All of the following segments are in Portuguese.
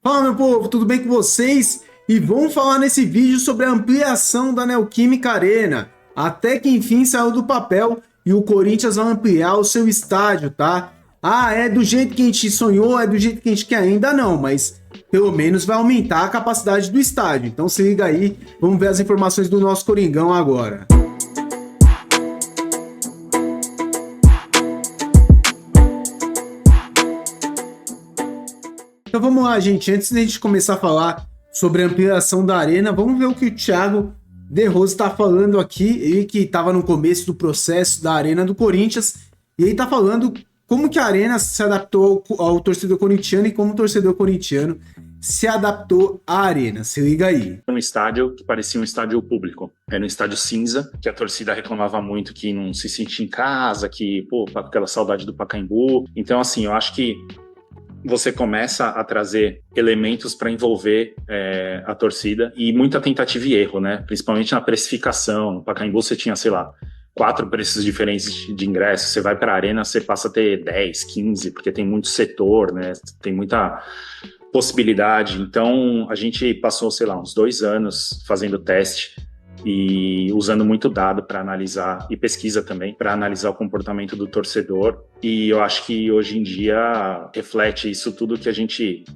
Fala, meu povo, tudo bem com vocês? E vamos falar nesse vídeo sobre a ampliação da Neoquímica Arena. Até que enfim saiu do papel e o Corinthians vai ampliar o seu estádio, tá? Ah, é do jeito que a gente sonhou, é do jeito que a gente quer ainda não, mas pelo menos vai aumentar a capacidade do estádio. Então se liga aí, vamos ver as informações do nosso Coringão agora. Então vamos lá, gente. Antes de a gente começar a falar sobre a ampliação da arena, vamos ver o que o Thiago De Rose está falando aqui. Ele que estava no começo do processo da arena do Corinthians. E ele está falando como que a arena se adaptou ao torcedor corintiano e como o torcedor corintiano se adaptou à arena. Se liga aí. Um estádio que parecia um estádio público. Era um estádio cinza, que a torcida reclamava muito que não se sentia em casa, que, aquela saudade do Pacaembu. Então, assim, eu acho que você começa a trazer elementos para envolver a torcida e muita tentativa e erro, né? Principalmente na precificação. No Pacaembu você tinha, 4 preços diferentes de ingresso. Você vai para a arena, você passa a ter 10, 15, porque tem muito setor, né? Tem muita possibilidade. Então, a gente passou, uns 2 anos fazendo teste e usando muito dado para analisar, e pesquisa também, para analisar o comportamento do torcedor. E eu acho que hoje em dia reflete isso tudo que a gente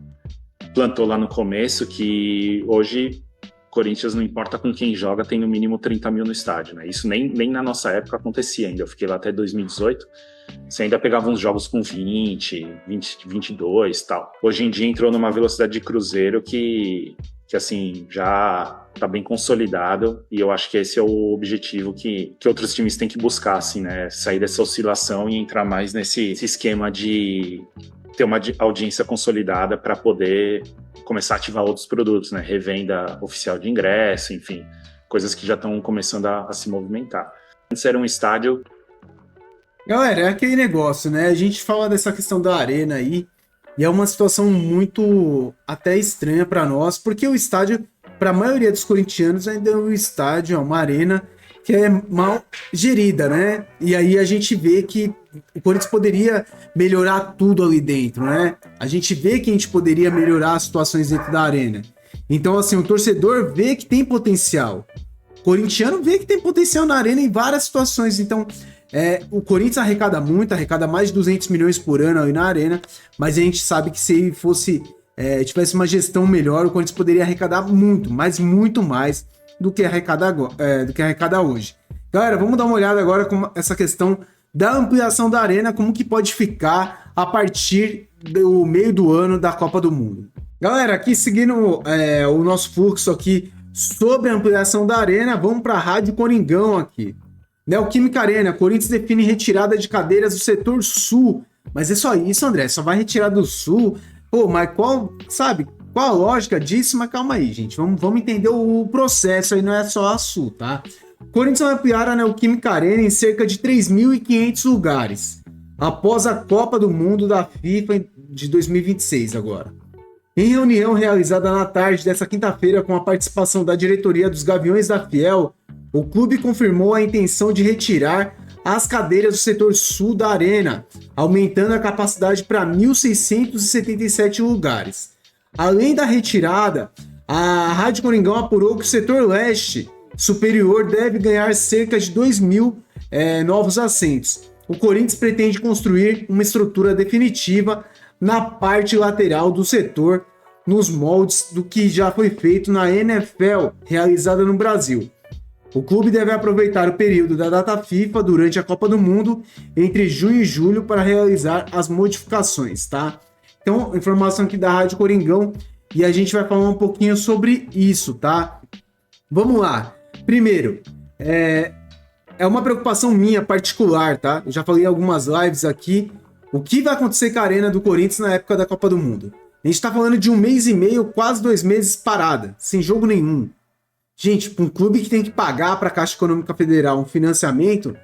plantou lá no começo, que hoje Corinthians, não importa com quem joga, tem no mínimo 30 mil no estádio, né? Isso nem na nossa época acontecia ainda. Eu fiquei lá até 2018, você ainda pegava uns jogos com 20, 22 e tal. Hoje em dia entrou numa velocidade de cruzeiro que assim, já tá bem consolidado, e eu acho que esse é o objetivo que outros times têm que buscar, assim, né? Sair dessa oscilação e entrar mais nesse esquema de ter uma audiência consolidada para poder começar a ativar outros produtos, né? Revenda oficial de ingresso, enfim, coisas que já estão começando a se movimentar. Antes era um estádio... Galera, é aquele negócio, né? A gente fala dessa questão da arena aí, e é uma situação muito até estranha para nós, porque o estádio, para a maioria dos corintianos, ainda é um estádio, é uma arena que é mal gerida, né? E aí a gente vê que o Corinthians poderia melhorar tudo ali dentro, né? A gente vê que a gente poderia melhorar as situações dentro da arena. Então, assim, o torcedor vê que tem potencial. O corintiano vê que tem potencial na arena em várias situações. Então, o Corinthians arrecada muito, arrecada mais de 200 milhões por ano aí na arena, mas a gente sabe que se fosse tivesse uma gestão melhor, o Corinthians poderia arrecadar muito, mas muito mais do que arrecada hoje. Galera, vamos dar uma olhada agora com essa questão da ampliação da arena, como que pode ficar a partir do meio do ano da Copa do Mundo. Galera, aqui seguindo o nosso fluxo aqui sobre a ampliação da arena, vamos para a Rádio Coringão aqui. Neoquímica Arena, Corinthians define retirada de cadeiras do setor sul. Mas é só isso, André, só vai retirar do sul. Pô, mas qual a lógica disso? Mas calma aí, gente, vamos entender o processo aí, não é só a sul, tá? Corinthians vai ampliar a Neoquímica Arena em cerca de 3.500 lugares, após a Copa do Mundo da FIFA de 2026 agora. Em reunião realizada na tarde dessa quinta-feira com a participação da diretoria dos Gaviões da Fiel, o clube confirmou a intenção de retirar as cadeiras do setor sul da arena, aumentando a capacidade para 1.677 lugares. Além da retirada, a Rádio Coringão apurou que o setor leste superior deve ganhar cerca de 2.000 novos assentos. O Corinthians pretende construir uma estrutura definitiva na parte lateral do setor, nos moldes do que já foi feito na NFL, realizada no Brasil. O clube deve aproveitar o período da data FIFA durante a Copa do Mundo entre junho e julho para realizar as modificações, tá? Então, informação aqui da Rádio Coringão e a gente vai falar um pouquinho sobre isso, tá? Vamos lá. Primeiro, é uma preocupação minha particular, tá? Eu já falei em algumas lives aqui. O que vai acontecer com a arena do Corinthians na época da Copa do Mundo? A gente tá falando de 1 mês e meio, quase 2 meses parada, sem jogo nenhum. Gente, um clube que tem que pagar para a Caixa Econômica Federal um financiamento,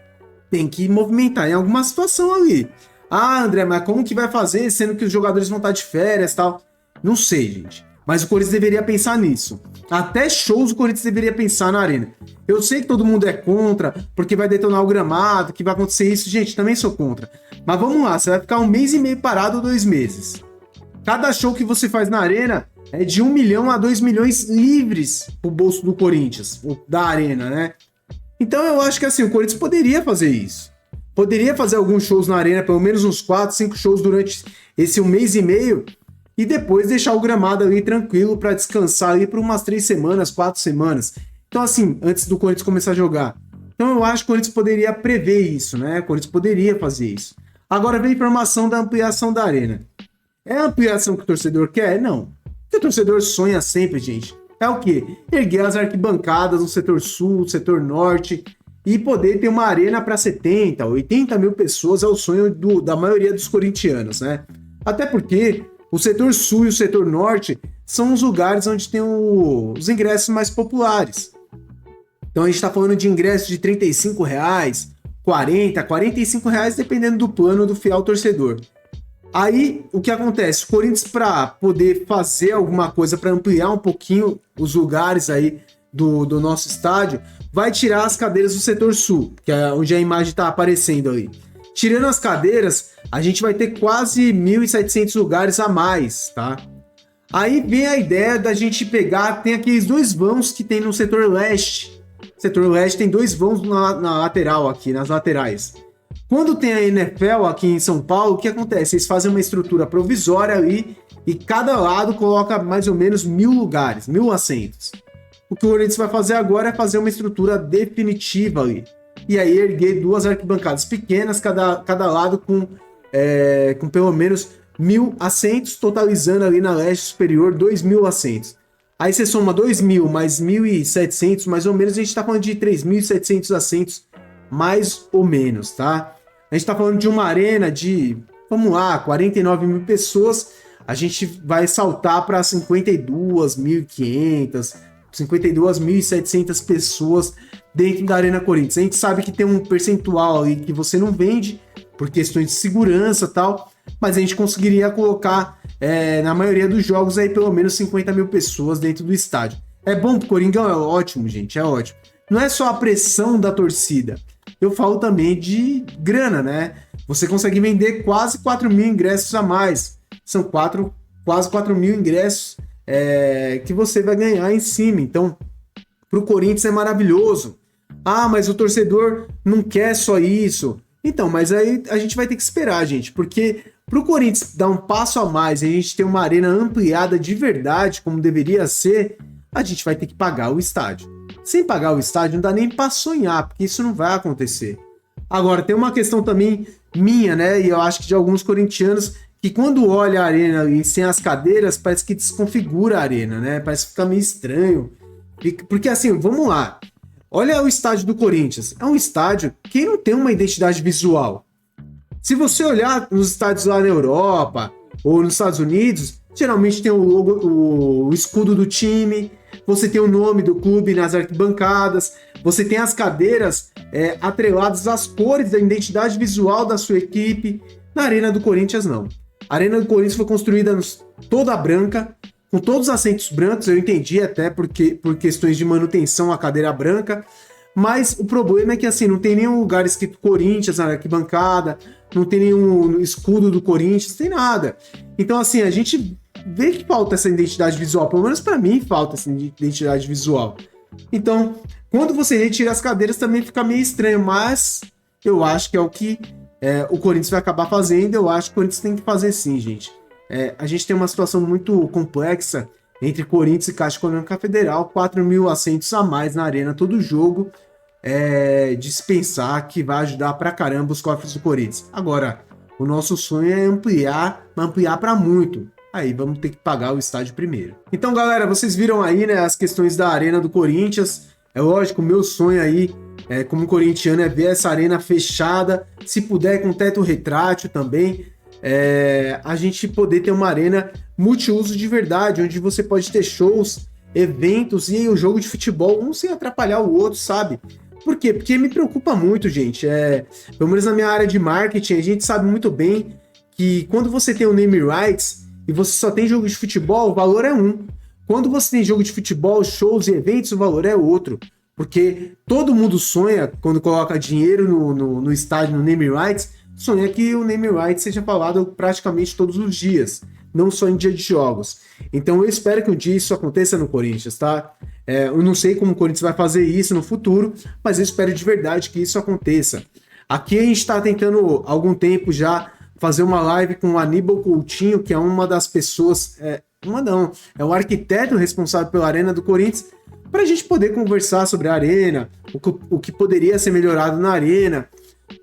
tem que movimentar em alguma situação ali. Ah, André, mas como que vai fazer, sendo que os jogadores vão estar de férias e tal? Não sei, gente. Mas o Corinthians deveria pensar nisso. Até shows o Corinthians deveria pensar na arena. Eu sei que todo mundo é contra, porque vai detonar o gramado, que vai acontecer isso. Gente, também sou contra. Mas vamos lá, você vai ficar 1 mês e meio parado ou 2 meses. Cada show que você faz na arena é de 1 milhão a 2 milhões livres pro bolso do Corinthians, da Arena, né? Então eu acho que assim, o Corinthians poderia fazer isso. Poderia fazer alguns shows na Arena, pelo menos uns 4, 5 shows durante esse 1 mês e meio, e depois deixar o gramado ali tranquilo para descansar ali por umas 3 semanas, 4 semanas. Então assim, antes do Corinthians começar a jogar. Então eu acho que o Corinthians poderia prever isso, né? O Corinthians poderia fazer isso. Agora vem a informação da ampliação da Arena. É a ampliação que o torcedor quer? Não. O que o torcedor sonha sempre, gente, é o quê? Erguer as arquibancadas no setor sul, no setor norte, e poder ter uma arena para 70, 80 mil pessoas é o sonho da maioria dos corintianos, né? Até porque o setor sul e o setor norte são os lugares onde tem os ingressos mais populares. Então a gente está falando de ingressos de R$35, 40, R$45, dependendo do plano do fiel torcedor. Aí, o que acontece? O Corinthians, para poder fazer alguma coisa, para ampliar um pouquinho os lugares aí do nosso estádio, vai tirar as cadeiras do setor sul, que é onde a imagem está aparecendo aí. Tirando as cadeiras, a gente vai ter quase 1.700 lugares a mais, tá? Aí vem a ideia da gente pegar, tem aqueles 2 vãos que tem no setor leste. O setor leste tem 2 vãos na lateral aqui, nas laterais. Quando tem a NFL aqui em São Paulo, o que acontece? Eles fazem uma estrutura provisória ali e cada lado coloca mais ou menos 1.000 lugares, 1.000 assentos. O que o Corinthians vai fazer agora é fazer uma estrutura definitiva ali. E aí erguer 2 arquibancadas pequenas, cada lado com pelo menos 1.000 assentos, totalizando ali na leste superior 2.000 assentos. Aí você soma 2.000 mais 1.700, mais ou menos, a gente está falando de 3.700 assentos, mais ou menos, tá? A gente está falando de uma arena de, vamos lá, 49 mil pessoas, a gente vai saltar para 52.500, 52.700 pessoas dentro da Arena Corinthians. A gente sabe que tem um percentual aí que você não vende, por questões de segurança e tal, mas a gente conseguiria colocar, na maioria dos jogos, aí pelo menos 50 mil pessoas dentro do estádio. É bom pro Coringão? É ótimo, gente, é ótimo. Não é só a pressão da torcida, eu falo também de grana, né? Você consegue vender quase 4 mil ingressos a mais. São quase 4 mil ingressos que você vai ganhar em cima. Então, pro Corinthians é maravilhoso. Ah, mas o torcedor não quer só isso. Então, mas aí a gente vai ter que esperar, gente, porque pro Corinthians dar um passo a mais e a gente ter uma arena ampliada de verdade, como deveria ser, a gente vai ter que pagar o estádio. Sem pagar o estádio não dá nem para sonhar, porque isso não vai acontecer. Agora, tem uma questão também minha, né, e eu acho que de alguns corintianos, que quando olha a arena e sem as cadeiras, parece que desconfigura a arena, né, parece que fica meio estranho. Porque assim, vamos lá, olha o estádio do Corinthians, é um estádio que não tem uma identidade visual. Se você olhar nos estádios lá na Europa ou nos Estados Unidos, geralmente tem o logo, o escudo do time, você tem o nome do clube nas arquibancadas, você tem as cadeiras atreladas às cores da identidade visual da sua equipe. Na Arena do Corinthians, não. A Arena do Corinthians foi construída toda branca, com todos os assentos brancos, eu entendi até porque, por questões de manutenção a cadeira branca, mas o problema é que assim, não tem nenhum lugar escrito Corinthians na arquibancada, não tem nenhum escudo do Corinthians, não tem nada. Então assim, a gente vê que falta essa identidade visual, pelo menos para mim falta essa identidade visual. Então, quando você retira as cadeiras também fica meio estranho, mas eu acho que é o que o Corinthians vai acabar fazendo, eu acho que o Corinthians tem que fazer sim, gente. A gente tem uma situação muito complexa entre Corinthians e Caixa Econômica Federal, 4 mil assentos a mais na arena todo jogo, de se pensar que vai ajudar pra caramba os cofres do Corinthians. Agora, o nosso sonho é ampliar para muito. Aí vamos ter que pagar o estádio primeiro. Então, galera, vocês viram aí, né, as questões da arena do Corinthians. É lógico, o meu sonho aí, como corintiano, é ver essa arena fechada, se puder com teto retrátil também, a gente poder ter uma arena multiuso de verdade, onde você pode ter shows, eventos e o jogo de futebol, um sem atrapalhar o outro, sabe? Por quê? Porque me preocupa muito, gente. Pelo menos na minha área de marketing, a gente sabe muito bem que quando você tem o name rights e você só tem jogo de futebol, o valor é um. Quando você tem jogo de futebol, shows e eventos, o valor é outro. Porque todo mundo sonha, quando coloca dinheiro no estádio, no name rights, sonha que o name rights seja falado praticamente todos os dias. não só em dia de jogos. Então eu espero que um dia isso aconteça no Corinthians, tá? Eu não sei como o Corinthians vai fazer isso no futuro, mas eu espero de verdade que isso aconteça. Aqui a gente está tentando há algum tempo já fazer uma live com o Aníbal Coutinho, que é uma das pessoas, é o arquiteto responsável pela Arena do Corinthians, para a gente poder conversar sobre a Arena, o que poderia ser melhorado na Arena,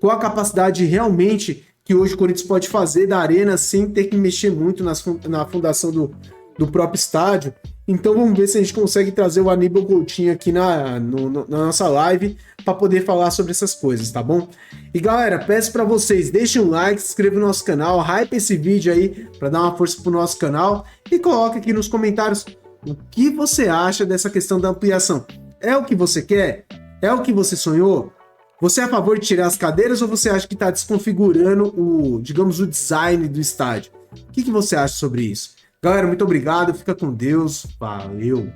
qual a capacidade realmente que hoje o Corinthians pode fazer da Arena sem ter que mexer muito na fundação do próprio estádio. Então vamos ver se a gente consegue trazer o Aníbal Coutinho aqui na nossa live para poder falar sobre essas coisas, tá bom? E galera, peço para vocês, deixem um like, se inscrevam no nosso canal, hype esse vídeo aí para dar uma força pro nosso canal e coloque aqui nos comentários o que você acha dessa questão da ampliação. É o que você quer? É o que você sonhou? Você é a favor de tirar as cadeiras ou você acha que está desconfigurando o design do estádio? O que você acha sobre isso? Galera, muito obrigado, fica com Deus, valeu!